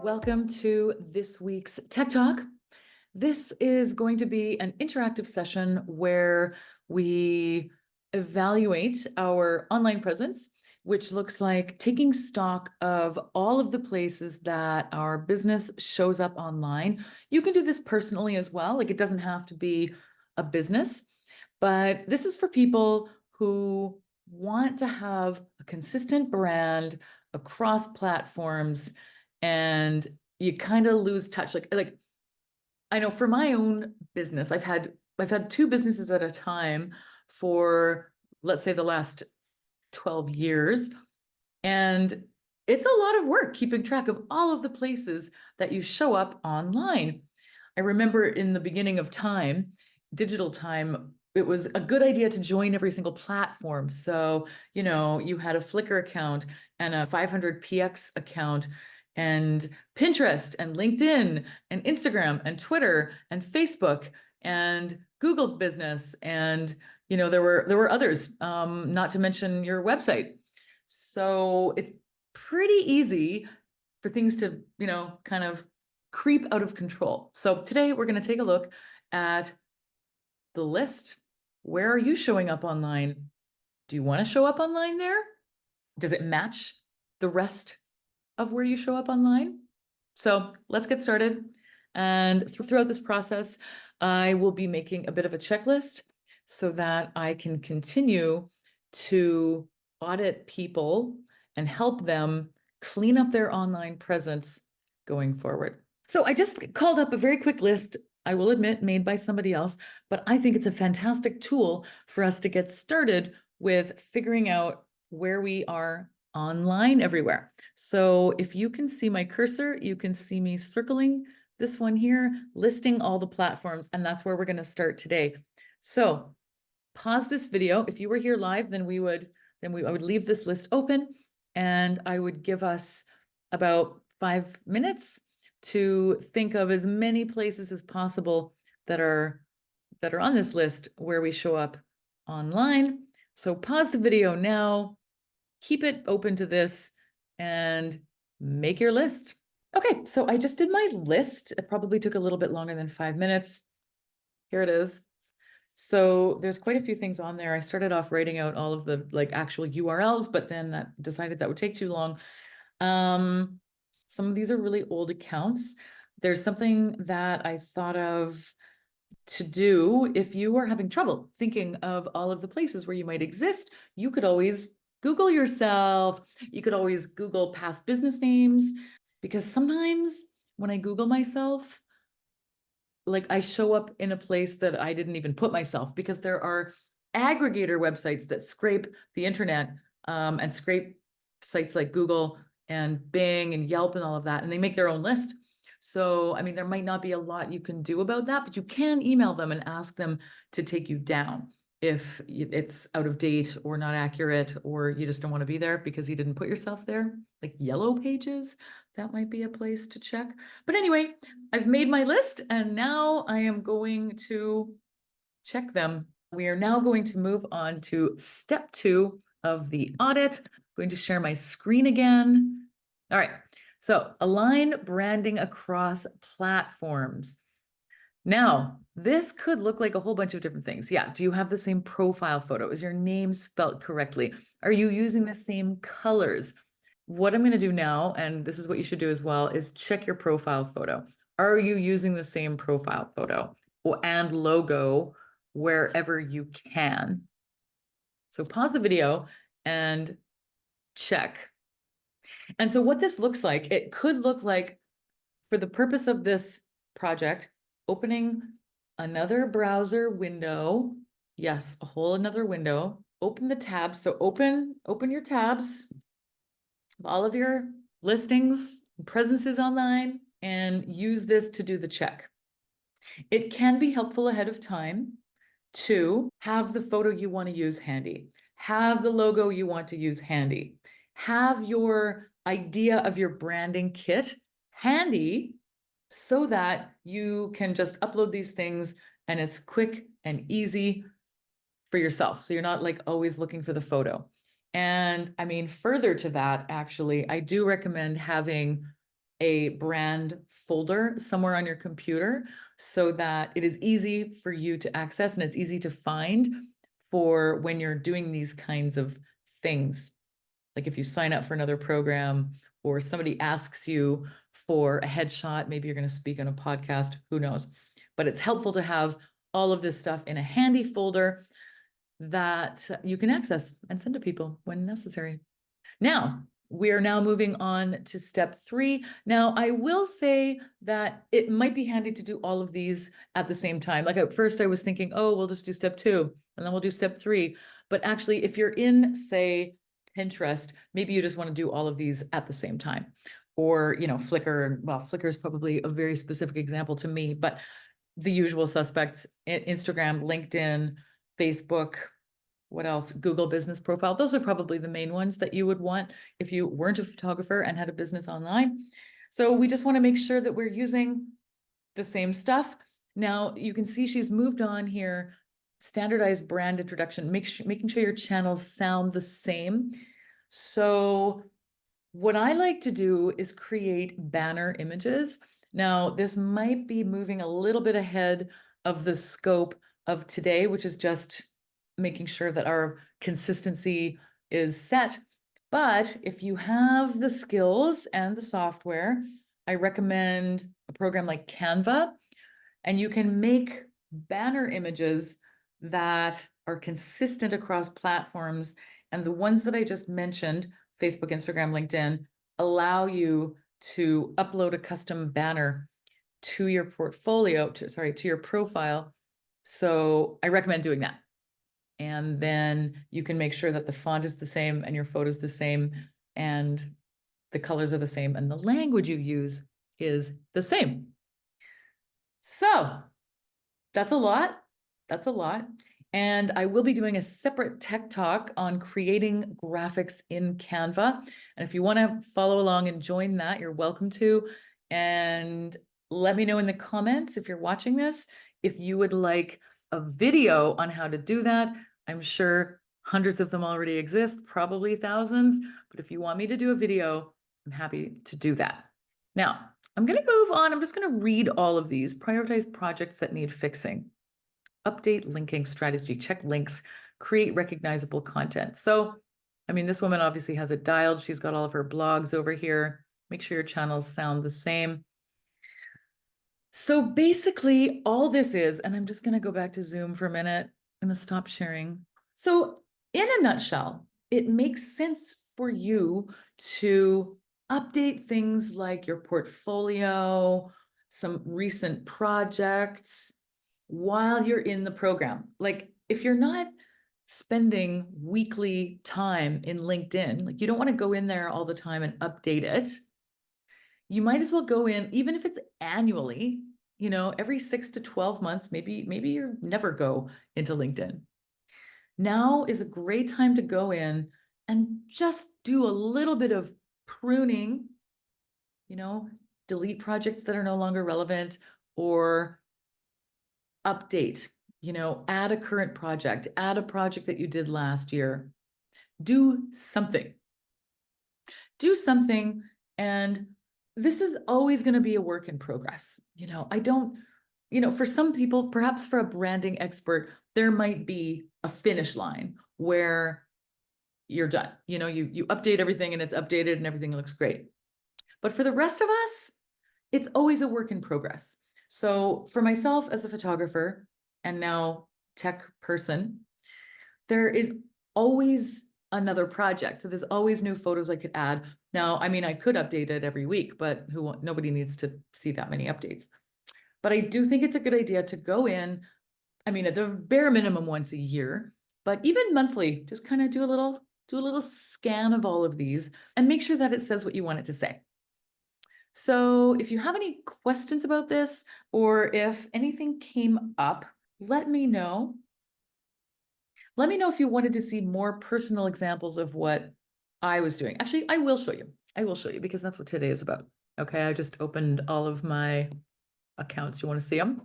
Welcome to this week's Tech Talk. This is going to be an interactive session where we evaluate our online presence, which looks like taking stock of all of the places that our business shows up online. You can do this personally as well. Like, it doesn't have to be a business, but this is for people who want to have a consistent brand across platforms, and you kind of lose touch. Like I know for my own business, I've had two businesses at a time for, let's say, the last 12 years. And it's a lot of work keeping track of all of the places that you show up online. I remember in the beginning of time, digital time, it was a good idea to join every single platform. So, you had a Flickr account and a 500px account and Pinterest and LinkedIn and Instagram and Twitter and Facebook and Google Business. And, there were others, not to mention your website. So it's pretty easy for things to, kind of creep out of control. So today we're going to take a look at the list. Where are you showing up online? Do you want to show up online there? Does it match the rest of where you show up online? So let's get started. And throughout this process, I will be making a bit of a checklist so that I can continue to audit people and help them clean up their online presence going forward. So I just called up a very quick list, I will admit, made by somebody else, but I think it's a fantastic tool for us to get started with figuring out where we are online everywhere. So if you can see my cursor, you can see me circling this one here, listing all the platforms, and that's where we're going to start today. So pause this video. If you were here live, then I would leave this list open, and I would give us about 5 minutes to think of as many places as possible that are on this list where we show up online. So pause the video now, keep it open to this, and make your list. Okay, so I just did my list. It probably took a little bit longer than 5 minutes. Here it is. So there's quite a few things on there. I started off writing out all of the actual URLs, but then that decided that would take too long. Some of these are really old accounts. There's something that I thought of to do if you are having trouble thinking of all of the places where you might exist. You could always Google yourself. You could always Google past business names, because sometimes when I Google myself, I show up in a place that I didn't even put myself, because there are aggregator websites that scrape the internet and scrape sites like Google and Bing and Yelp and all of that, and they make their own list. So, I mean, there might not be a lot you can do about that, but you can email them and ask them to take you down if it's out of date or not accurate, or you just don't want to be there because you didn't put yourself there. Like Yellow Pages, that might be a place to check. But anyway, I've made my list, and now I am going to check them. We are now going to move on to step 2 of the audit. I'm going to share my screen again. All right, so align branding across platforms. Now, this could look like a whole bunch of different things. Yeah, do you have the same profile photo? Is your name spelled correctly? Are you using the same colors? What I'm going to do now, and this is what you should do as well, is check your profile photo. Are you using the same profile photo and logo wherever you can? So pause the video and check. And so what this looks like, it could look like, for the purpose of this project, opening another browser window. Yes, a whole another window. Open the tabs. So open your tabs of all of your listings, presences online, and use this to do the check. It can be helpful ahead of time to have the photo you want to use handy, have the logo you want to use handy, have your idea of your branding kit handy, so that you can just upload these things and it's quick and easy for yourself. So you're not always looking for the photo. And I mean, further to that, actually, I do recommend having a brand folder somewhere on your computer so that it is easy for you to access and it's easy to find for when you're doing these kinds of things. Like if you sign up for another program or somebody asks you for a headshot, maybe you're going to speak on a podcast, who knows? But it's helpful to have all of this stuff in a handy folder that you can access and send to people when necessary. Now, we are now moving on to step 3. Now, I will say that it might be handy to do all of these at the same time. Like at first I was thinking, oh, we'll just do step 2 and then we'll do step 3. But actually, if you're in, say, Pinterest, maybe you just want to do all of these at the same time. Or, Flickr, well, Flickr is probably a very specific example to me, but the usual suspects, Instagram, LinkedIn, Facebook, what else? Google Business Profile. Those are probably the main ones that you would want if you weren't a photographer and had a business online. So we just want to make sure that we're using the same stuff. Now you can see she's moved on here. Standardized brand introduction, making sure your channels sound the same. So what I like to do is create banner images. Now this might be moving a little bit ahead of the scope of today, which is just making sure that our consistency is set. But if you have the skills and the software, I recommend a program like Canva, and you can make banner images that are consistent across platforms. And the ones that I just mentioned, Facebook, Instagram, LinkedIn, allow you to upload a custom banner to your portfolio, to your profile. So I recommend doing that. And then you can make sure that the font is the same and your photo is the same and the colors are the same and the language you use is the same. So that's a lot. That's a lot. And I will be doing a separate tech talk on creating graphics in Canva. And if you want to follow along and join that, you're welcome to. And let me know in the comments if you're watching this, if you would like a video on how to do that. I'm sure hundreds of them already exist, probably thousands. But if you want me to do a video, I'm happy to do that. Now, I'm going to move on. I'm just going to read all of these. Prioritize projects that need fixing. Update linking strategy, check links, create recognizable content. So, I mean, this woman obviously has it dialed. She's got all of her blogs over here. Make sure your channels sound the same. So basically all this is, and I'm just going to go back to Zoom for a minute. I'm going to stop sharing. So in a nutshell, it makes sense for you to update things like your portfolio, some recent projects while you're in the program. Like if you're not spending weekly time in LinkedIn, like you don't want to go in there all the time and update it. You might as well go in, even if it's annually, every 6 to 12 months, maybe you never go into LinkedIn. Now is a great time to go in and just do a little bit of pruning, delete projects that are no longer relevant or update, add a current project, add a project that you did last year. Do something. Do something. And this is always going to be a work in progress. I don't, for some people, perhaps for a branding expert, there might be a finish line where you're done. You update everything and it's updated and everything looks great. But for the rest of us, it's always a work in progress. So for myself as a photographer and now tech person, there is always another project. So there's always new photos I could add. Now, I mean, I could update it every week, but nobody needs to see that many updates. But I do think it's a good idea to go in, I mean, at the bare minimum once a year, but even monthly, just kind of do a little scan of all of these and make sure that it says what you want it to say. So if you have any questions about this, or if anything came up, let me know. Let me know if you wanted to see more personal examples of what I was doing. Actually, I will show you. I will show you because that's what today is about. Okay, I just opened all of my accounts. You want to see them?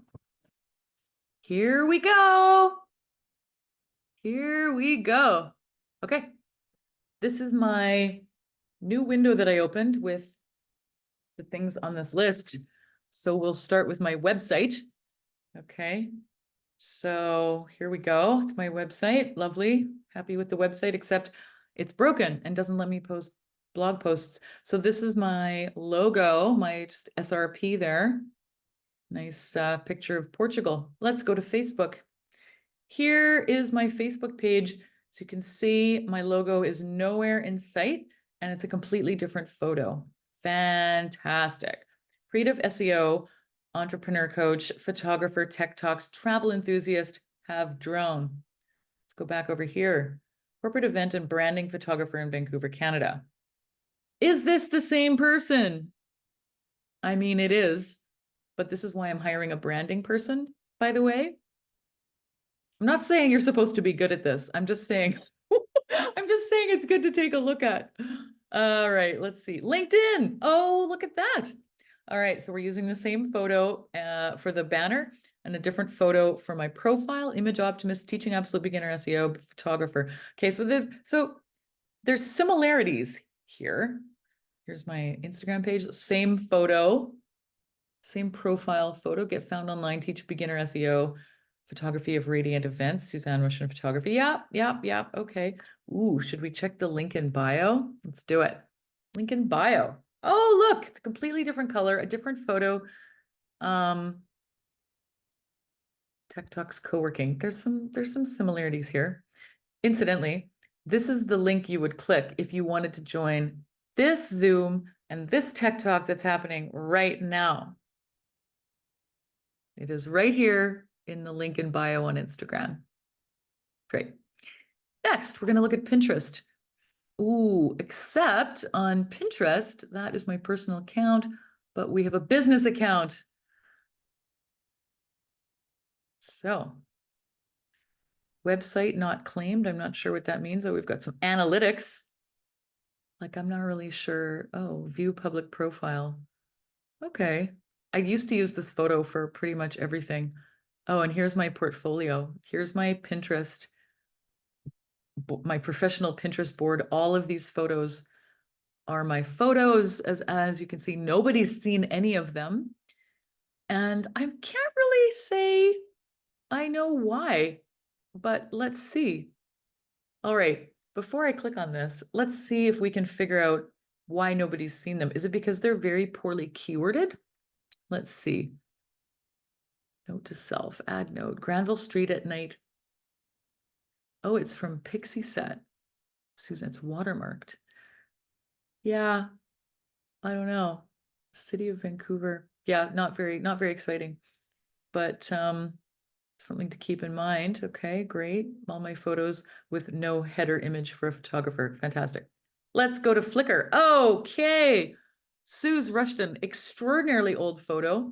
Here we go. Here we go. Okay, this is my new window that I opened with the things on this list. So we'll start with my website. Okay. So here we go. It's my website. Lovely. Happy with the website, except it's broken and doesn't let me post blog posts. So this is my logo, my just SRP there. Nice picture of Portugal. Let's go to Facebook. Here is my Facebook page. So you can see my logo is nowhere in sight and it's a completely different photo. Fantastic. Creative SEO, entrepreneur coach, photographer, tech talks, travel enthusiast, have drone. Let's go back over here. Corporate event and branding photographer in Vancouver, Canada. Is this the same person? I mean, it is, but this is why I'm hiring a branding person, by the way. I'm not saying you're supposed to be good at this. I'm just saying, I'm just saying it's good to take a look at. All right, let's see. LinkedIn. Oh, look at that. All right, so we're using the same photo for the banner and a different photo for my profile, image optimist, teaching absolute beginner SEO, photographer. Okay, so there's similarities here. Here's my Instagram page, same photo, same profile photo, get found online, teach beginner SEO, photography of radiant events, Suzanne Russian photography. Yeah. Okay. Ooh, should we check the link in bio? Let's do it. Link in bio. Oh, look, it's a completely different color, a different photo. Tech Talks co-working. There's some similarities here. Incidentally, this is the link you would click if you wanted to join this Zoom and this Tech Talk that's happening right now. It is right here in the link in bio on Instagram. Great. Next, we're going to look at Pinterest. Ooh, except on Pinterest, that is my personal account, but we have a business account. So, website not claimed. I'm not sure what that means. Oh, we've got some analytics. Like, I'm not really sure. Oh, view public profile. Okay. I used to use this photo for pretty much everything. Oh, and here's my portfolio. Here's my Pinterest, my professional Pinterest board. All of these photos are my photos. As you can see, nobody's seen any of them. And I can't really say I know why, but let's see. All right, before I click on this, let's see if we can figure out why nobody's seen them. Is it because they're very poorly keyworded? Let's see. Note to self, add note, Granville Street at night. Oh, it's from Pixie Set. Susan, it's watermarked. Yeah, I don't know. City of Vancouver. Yeah, not very exciting, but something to keep in mind. Okay, great. All my photos with no header image for a photographer. Fantastic. Let's go to Flickr. Okay. Suze Rushton, extraordinarily old photo.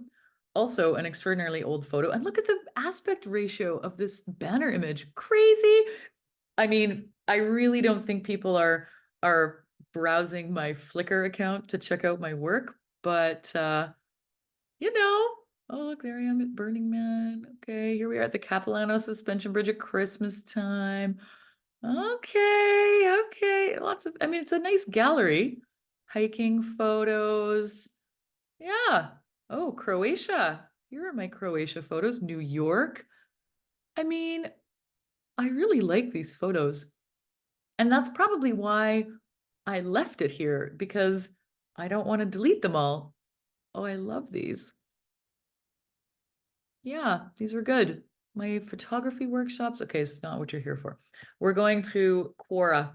Also an extraordinarily old photo. And look at the aspect ratio of this banner image. Crazy. I mean, I really don't think people are browsing my Flickr account to check out my work, but you know, oh, look, there I am at Burning Man. Okay, here we are at the Capilano Suspension Bridge at Christmas time. Okay. Lots of, I mean, it's a nice gallery. Hiking photos. Yeah. Oh, Croatia. Here are my Croatia photos. New York. I mean, I really like these photos. And that's probably why I left it here, because I don't want to delete them all. Oh, I love these. Yeah, these are good. My photography workshops. Okay, it's not what you're here for. We're going to Quora.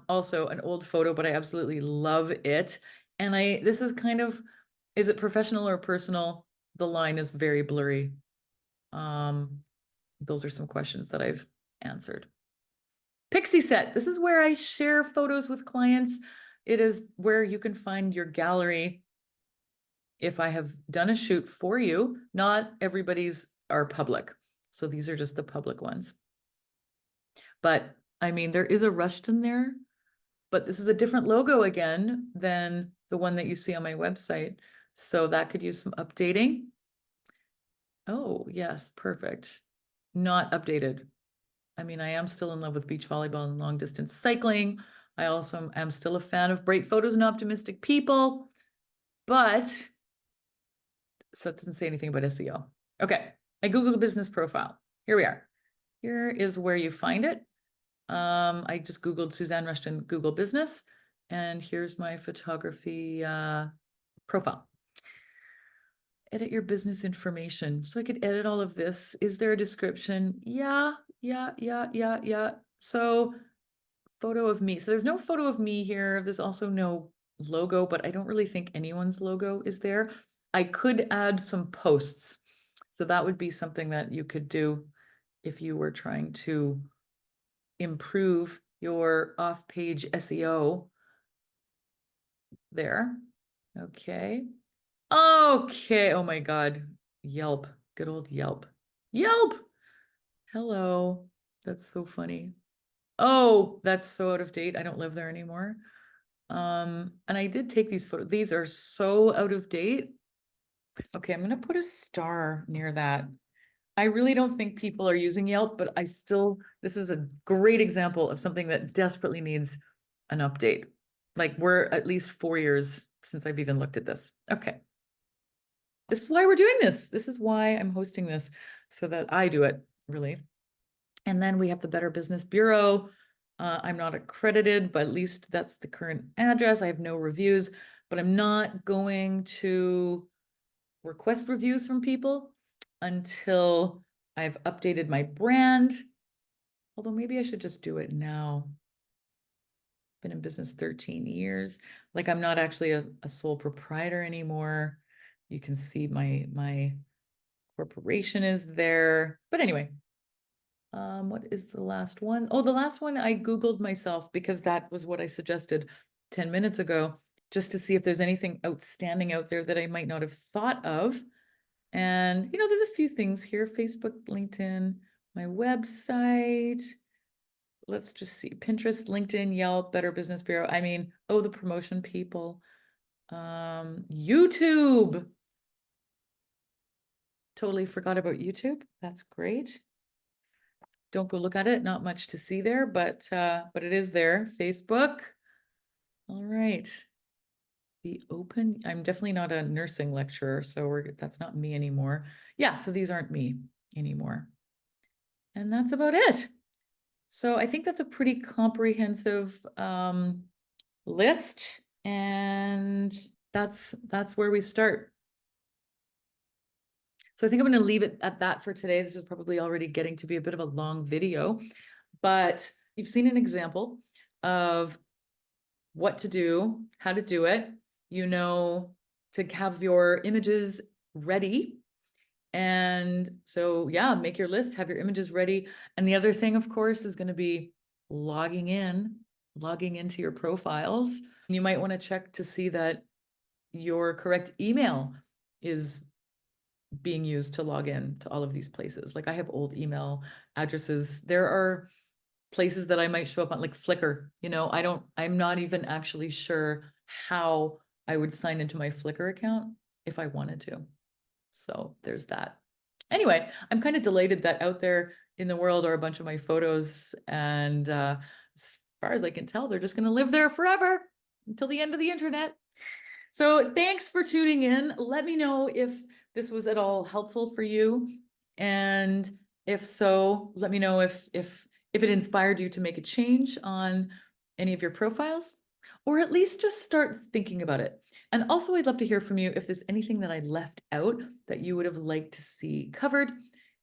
Also an old photo, but I absolutely love it. And this is kind of, is it professional or personal? The line is very blurry. Those are some questions that I've answered. Pixie Set. This is where I share photos with clients. It is where you can find your gallery. If I have done a shoot for you, not everybody's are public. So these are just the public ones. But I mean, there is a Rushton there, but this is a different logo again than the one that you see on my website. So that could use some updating. Oh, yes, perfect. Not updated. I mean, I am still in love with beach volleyball and long distance cycling. I also am still a fan of bright photos and optimistic people. but so it doesn't say anything about SEO. Okay, I Googled business profile. Here we are. Here is where you find it. I just Googled Suzanne Rushton Google Business, and here's my photography profile. Edit your business information. So I could edit all of this. Is there a description? Yeah. So photo of me. So there's no photo of me here. There's also no logo, but I don't really think anyone's logo is there. I could add some posts. So that would be something that you could do if you were trying to improve your off-page SEO there. Okay. Okay. Oh my God. Yelp. Good old Yelp. Yelp. Hello. That's so funny. Oh, that's so out of date. I don't live there anymore. And I did take these photos. These are so out of date. Okay, I'm gonna put a star near that. I really don't think people are using Yelp, but this is a great example of something that desperately needs an update. Like we're at least 4 years since I've even looked at this. Okay. This is why we're doing this. This is why I'm hosting this, so that I do it, really. And then we have the Better Business Bureau. I'm not accredited, but at least that's the current address. I have no reviews, but I'm not going to request reviews from people until I've updated my brand. Although maybe I should just do it now. Been in business 13 years. Like I'm not actually a sole proprietor anymore. You can see my corporation is there. But anyway, what is the last one? Oh, the last one I Googled myself because that was what I suggested 10 minutes ago, just to see if there's anything outstanding out there that I might not have thought of. And, there's a few things here: Facebook, LinkedIn, my website. Let's just see: Pinterest, LinkedIn, Yelp, Better Business Bureau. I mean, oh, the promotion people. YouTube. Totally forgot about YouTube. That's great. Don't go look at it. Not much to see there, but it is there. Facebook. All right. The open. I'm definitely not a nursing lecturer, so that's not me anymore. Yeah, so these aren't me anymore. And that's about it. So I think that's a pretty comprehensive list, and that's where we start. So I think I'm going to leave it at that for today. This is probably already getting to be a bit of a long video, but you've seen an example of what to do, how to do it, to have your images ready. And so, yeah, make your list, have your images ready. And the other thing, of course, is going to be logging into your profiles. You might want to check to see that your correct email is being used to log in to all of these places. Like I have old email addresses. There are places that I might show up on, like Flickr. I'm not even actually sure how I would sign into my Flickr account if I wanted to. So there's that. Anyway, I'm kind of delighted that out there in the world are a bunch of my photos, and as far as I can tell, they're just going to live there forever until the end of the internet. So thanks for tuning in. Let me know if this was at all helpful for you, and if so, let me know if it inspired you to make a change on any of your profiles, or at least just start thinking about it. And also, I'd love to hear from you if there's anything that I left out that you would have liked to see covered.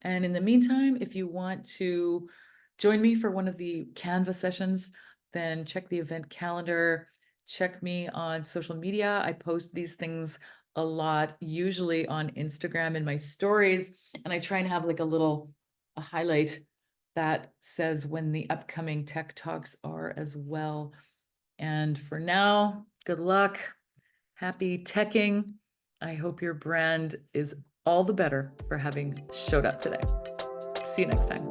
And in the meantime, if you want to join me for one of the Canva sessions, then check the event calendar, check me on social media. I post these things a lot, usually on Instagram in my stories, and I try and have like a highlight that says when the upcoming tech talks are as well. And for now, good luck. Happy teching. I hope your brand is all the better for having showed up today. See you next time.